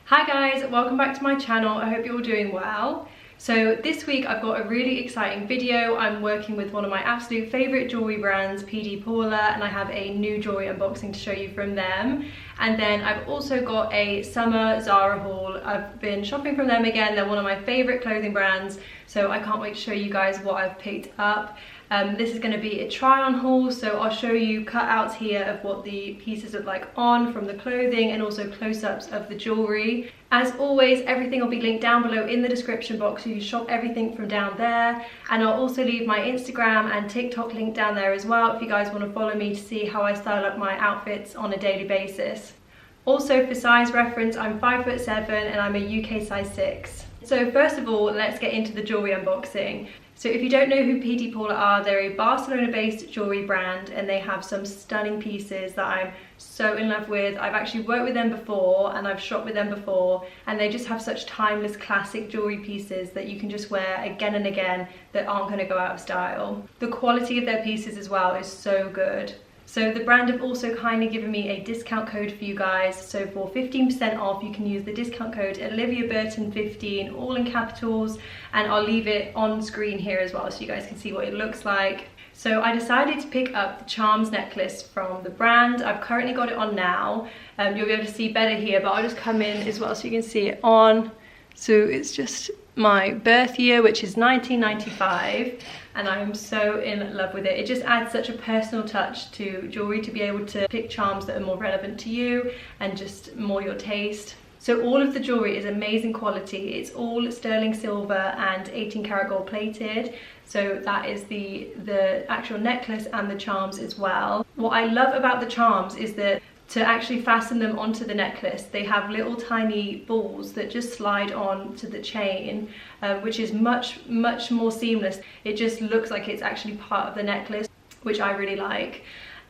Hi guys, welcome back to my channel. I hope you're all doing well. So this week I've got a really exciting video. I'm working with one of my absolute favourite jewellery brands, PDPAOLA, and I have a new jewellery unboxing to show you from them. And then I've also got a summer Zara haul. I've been shopping from them again. They're one of my favourite clothing brands, so I can't wait to show you guys what I've picked up. This is going to be a try-on haul, so I'll show you cutouts here of what the pieces look like on from the clothing and also close-ups of the jewellery. As always, everything will be linked down below in the description box, so you shop everything from down there. And I'll also leave my Instagram and TikTok link down there as well if you guys want to follow me to see how I style up my outfits on a daily basis. Also, for size reference, I'm 5'7" and I'm a UK size 6. So first of all, let's get into the jewellery unboxing. So if you don't know who PDPAOLA are, they're a Barcelona-based jewellery brand and they have some stunning pieces that I'm so in love with. I've actually worked with them before and I've shopped with them before, and they just have such timeless classic jewellery pieces that you can just wear again and again that aren't going to go out of style. The quality of their pieces as well is so good. So the brand have also kindly given me a discount code for you guys. So for 15% off, you can use the discount code OliviaBurton15, all in capitals, and I'll leave it on screen here as well so you guys can see what it looks like. So I decided to pick up the charms necklace from the brand. I've currently got it on now. You'll be able to see better here, but I'll just come in as well so you can see it on. So it's just my birth year, which is 1995, and I am so in love with it. It just adds such a personal touch to jewellery to be able to pick charms that are more relevant to you and just more your taste. So all of the jewellery is amazing quality. It's all sterling silver and 18 karat gold plated. So that is the actual necklace and the charms as well. What I love about the charms is that to actually fasten them onto the necklace, they have little tiny balls that just slide on to the chain, which is much more seamless. It just looks like it's actually part of the necklace, which I really like.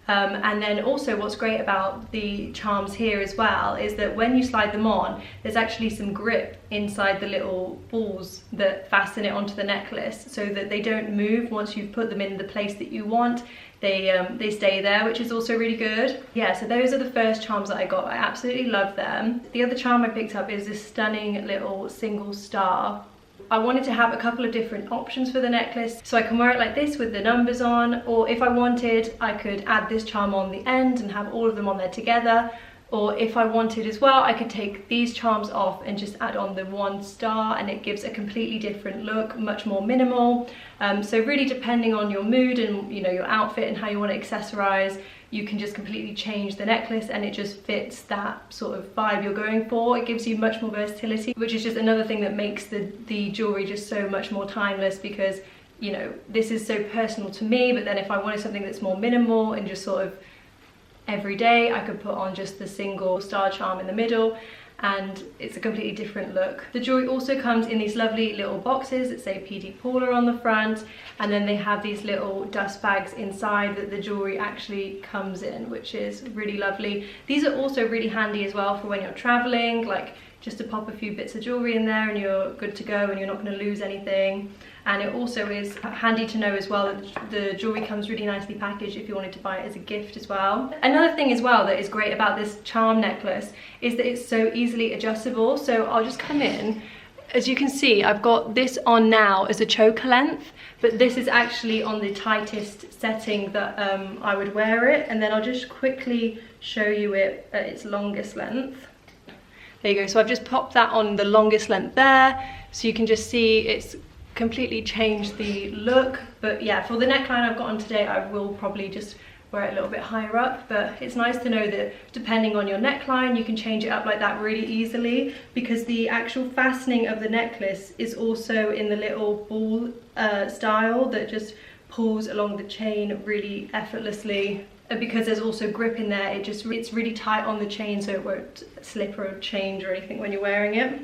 And then also what's great about the charms here as well is that when you slide them on, there's actually some grip inside the little balls that fasten it onto the necklace so that they don't move once you've put them in the place that you want. They stay there, which is also really good. Yeah, so those are the first charms that I got. I absolutely love them. The other charm I picked up is this stunning little single star. I wanted to have a couple of different options for the necklace, so I can wear it like this with the numbers on, or if I wanted, I could add this charm on the end and have all of them on there together. Or if I wanted as well, I could take these charms off and just add on the one star, and it gives a completely different look, much more minimal. So really depending on your mood and your outfit and how you want to accessorize, you can just completely change the necklace and it just fits that sort of vibe you're going for. It gives you much more versatility, which is just another thing that makes the jewelry just so much more timeless, because this is so personal to me, but then if I wanted something that's more minimal and just sort of every day, I could put on just the single star charm in the middle and it's a completely different look. The jewellery also comes in these lovely little boxes that say PDPAOLA on the front, and then they have these little dust bags inside that the jewellery actually comes in, which is really lovely. These are also really handy as well for when you're travelling, like just to pop a few bits of jewellery in there and you're good to go and you're not going to lose anything. And it also is handy to know as well that the jewellery comes really nicely packaged if you wanted to buy it as a gift as well. Another thing as well that is great about this charm necklace is that it's so easily adjustable. So I'll just come in. As you can see, I've got this on now as a choker length, but this is actually on the tightest setting that I would wear it. And then I'll just quickly show you it at its longest length. There you go. So I've just popped that on the longest length there, so you can just see it's completely changed the look. But yeah, for the neckline I've got on today, I will probably just wear it a little bit higher up, but it's nice to know that depending on your neckline, you can change it up like that really easily, because the actual fastening of the necklace is also in the little ball style that just pulls along the chain really effortlessly. Because there's also grip in there, it's really tight on the chain so it won't slip or change or anything when you're wearing it.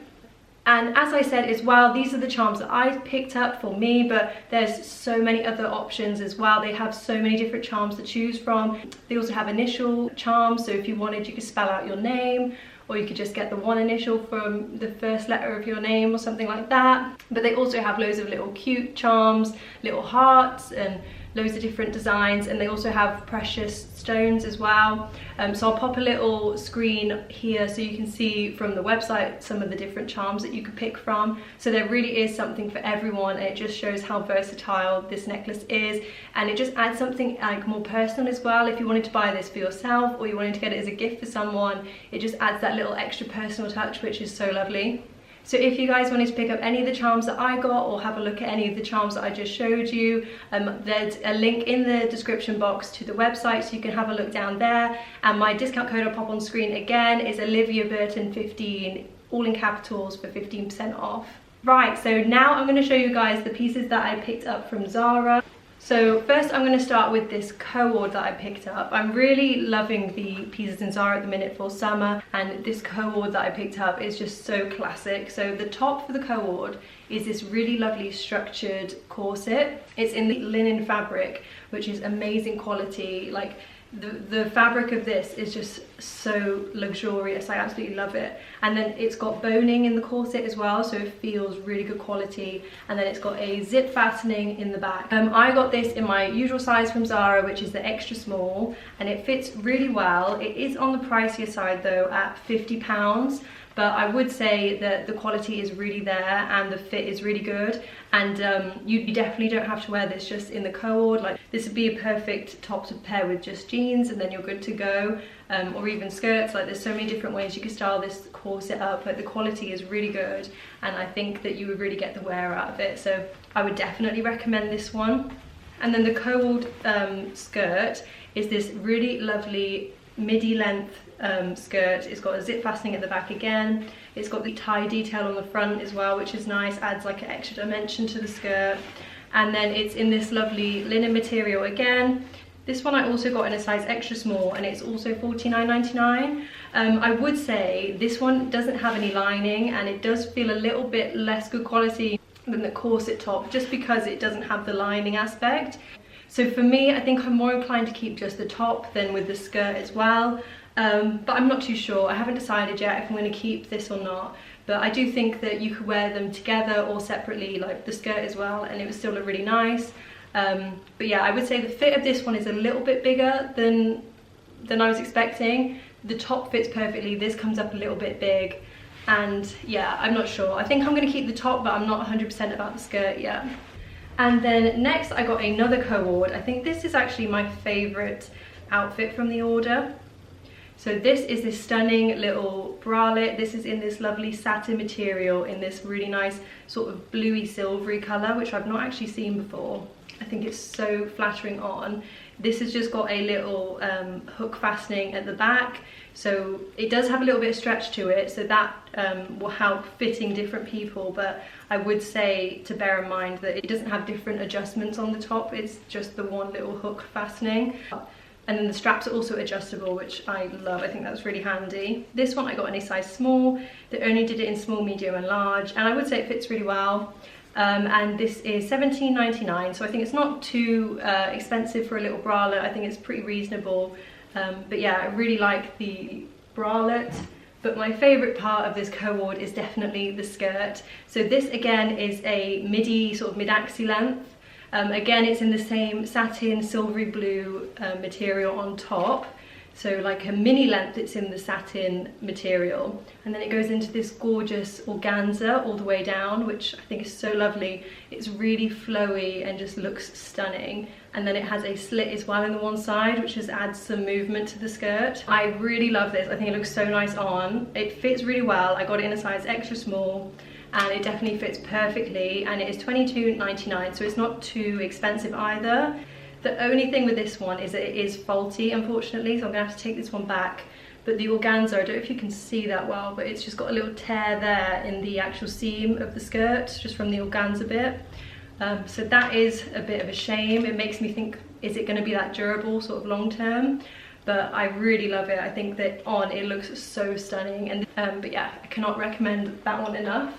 And as I said as well, these are the charms that I picked up for me, but there's so many other options as well. They have so many different charms to choose from. They also have initial charms, so if you wanted, you could spell out your name, or you could just get the one initial from the first letter of your name or something like that. But they also have loads of little cute charms, little hearts and loads of different designs, and they also have precious stones as well. So I'll pop a little screen here so you can see from the website some of the different charms that you could pick from. So there really is something for everyone, and it just shows how versatile this necklace is, and it just adds something like more personal as well. If you wanted to buy this for yourself or you wanted to get it as a gift for someone, it just adds that little extra personal touch, which is so lovely. So if you guys wanted to pick up any of the charms that I got or have a look at any of the charms that I just showed you, there's a link in the description box to the website, so you can have a look down there. And my discount code I'll pop on screen again is Olivia Burton 15, all in capitals, for 15% off. Right, so now I'm going to show you guys the pieces that I picked up from Zara. So first I'm going to start with this cord that I picked up. I'm really loving the pieces in Zara at the minute for summer, and this cord that I picked up is just so classic. So the top for the cord is this really lovely structured corset. It's in the linen fabric, which is amazing quality. Like the fabric of this is just so luxurious. I absolutely love it. And then it's got boning in the corset as well, so it feels really good quality. And then it's got a zip fastening in the back. I got this in my usual size from Zara, which is the extra small, and it fits really well. It is on the pricier side though, at £50. But I would say that the quality is really there and the fit is really good, and you definitely don't have to wear this just in the cord. Like, this would be a perfect top to pair with just jeans, and then you're good to go, or even skirts. Like, there's so many different ways you could style this corset up, but the quality is really good, and I think that you would really get the wear out of it, so I would definitely recommend this one. And then the cord skirt is this really lovely midi length skirt. It's got a zip fastening at the back again. It's got the tie detail on the front as well, which is nice, adds like an extra dimension to the skirt. And then it's in this lovely linen material again. This one I also got in a size extra small, and it's also $49.99. I would say this one doesn't have any lining, and it does feel a little bit less good quality than the corset top, just because it doesn't have the lining aspect. So for me, I think I'm more inclined to keep just the top than with the skirt as well. But I'm not too sure. I haven't decided yet if I'm going to keep this or not. But I do think that you could wear them together or separately, like the skirt as well, and it would still look really nice. But yeah, I would say the fit of this one is a little bit bigger than I was expecting. The top fits perfectly. This comes up a little bit big. And yeah, I'm not sure. I think I'm going to keep the top, but I'm not 100% about the skirt yet. And then next I got another cord. I think this is actually my favourite outfit from the order. So this is this stunning little bralette. This is in this lovely satin material in this really nice sort of bluey silvery colour, which I've not actually seen before. I think it's so flattering on. This has just got a little hook fastening at the back, so it does have a little bit of stretch to it, so that will help fitting different people. But I would say to bear in mind that it doesn't have different adjustments on the top, it's just the one little hook fastening. And then the straps are also adjustable, which I love. I think that's really handy. This one I got in a size small. They only did it in small, medium and large, and I would say it fits really well. And this is $17.99, so I think it's not too expensive for a little bralette. I think it's pretty reasonable. But yeah, I really like the bralette. But my favourite part of this cord is definitely the skirt. So this again is a midi, sort of mid-axi length. Again, it's in the same satin silvery blue material on top. So like a mini length, it's in the satin material. And then it goes into this gorgeous organza all the way down, which I think is so lovely. It's really flowy and just looks stunning. And then it has a slit as well in the one side, which just adds some movement to the skirt. I really love this. I think it looks so nice on. It fits really well. I got it in a size extra small, and it definitely fits perfectly, and it is $22.99, so it's not too expensive either. The only thing with this one is that it is faulty, unfortunately, so I'm gonna have to take this one back. But the organza, I don't know if you can see that well, but it's just got a little tear there in the actual seam of the skirt, just from the organza bit. So that is a bit of a shame. It makes me think, is it gonna be that durable sort of long term? But I really love it. I think that on it looks so stunning, and but yeah, I cannot recommend that one enough.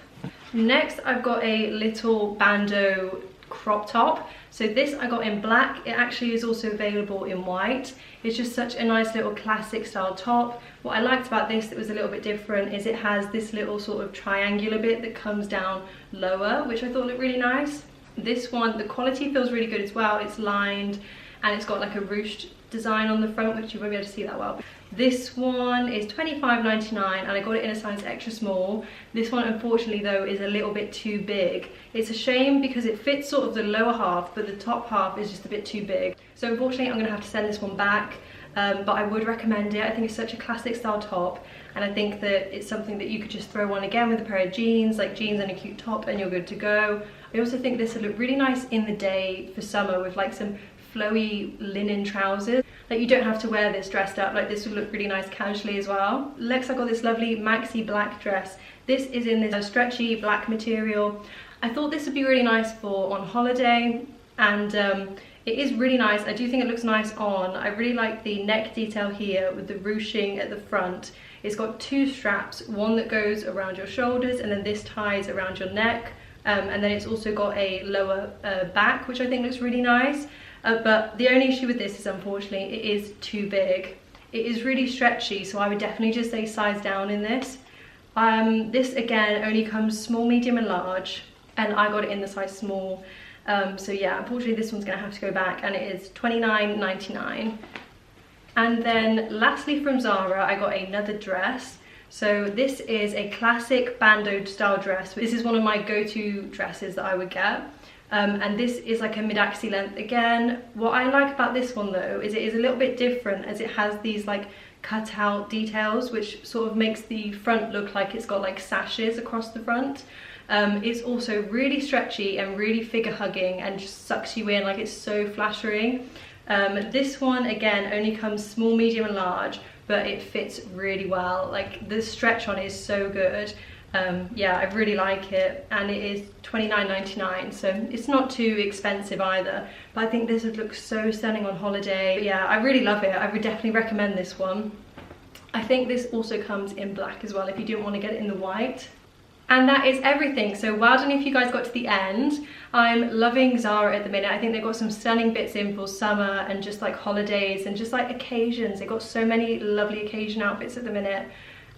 Next, I've got a little bandeau crop top. So this I got in black. It actually is also available in white. It's just such a nice little classic style top. What I liked about this that was a little bit different is it has this little sort of triangular bit that comes down lower, which I thought looked really nice. This one, the quality feels really good as well. It's lined and it's got like a ruched design on the front, which you won't be able to see that well. This one is $25.99 and I got it in a size extra small. This one unfortunately though is a little bit too big. It's a shame because it fits sort of the lower half, but the top half is just a bit too big. So unfortunately I'm gonna have to send this one back, but I would recommend it. I think it's such a classic style top, and I think that it's something that you could just throw on again with a pair of jeans, like jeans and a cute top, and you're good to go. I also think this would look really nice in the day for summer with like some flowy linen trousers. Like you don't have to wear this dressed up, like this would look really nice casually as well. Next I got this lovely maxi black dress. This is in this stretchy black material. I thought this would be really nice for on holiday, and it is really nice. I do think it looks nice on. I really like the neck detail here with the ruching at the front. It's got two straps, one that goes around your shoulders and then this ties around your neck, and then it's also got a lower back, which I think looks really nice. But the only issue with this is unfortunately it is too big. It is really stretchy, so I would definitely just say size down in this. This again only comes small, medium and large, and I got it in the size small. So yeah, unfortunately this one's gonna have to go back, and it is $29.99. And then lastly from Zara, I got another dress. So this is a classic bandeau style dress. This is one of my go-to dresses that I would get. And this is like a mid-axi length again. What I like about this one though is it is a little bit different, as it has these like cut out details, which sort of makes the front look like it's got like sashes across the front. It's also really stretchy and really figure hugging and just sucks you in, like it's so flattering. This one again only comes small, medium and large, but it fits really well. Like the stretch on is so good. Yeah, I really like it, and it is $29.99, so it's not too expensive either, but I think this would look so stunning on holiday. But yeah, I really love it. I would definitely recommend this one. I think this also comes in black as well if you didn't want to get it in the white. And that is everything. So well done if you guys got to the end. I'm loving Zara at the minute. I think they've got some stunning bits in for summer and just like holidays and just like occasions. They've got so many lovely occasion outfits at the minute.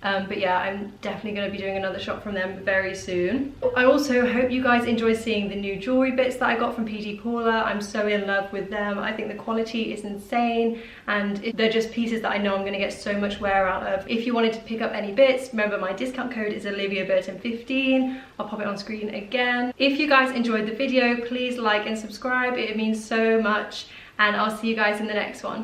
But yeah, I'm definitely going to be doing another shop from them very soon. I also hope you guys enjoy seeing the new jewellery bits that I got from PDPAOLA. I'm so in love with them. I think the quality is insane, and they're just pieces that I know I'm going to get so much wear out of. If you wanted to pick up any bits, remember my discount code is OliviaBurton15. I'll pop it on screen again. If you guys enjoyed the video, please like and subscribe. It means so much, and I'll see you guys in the next one.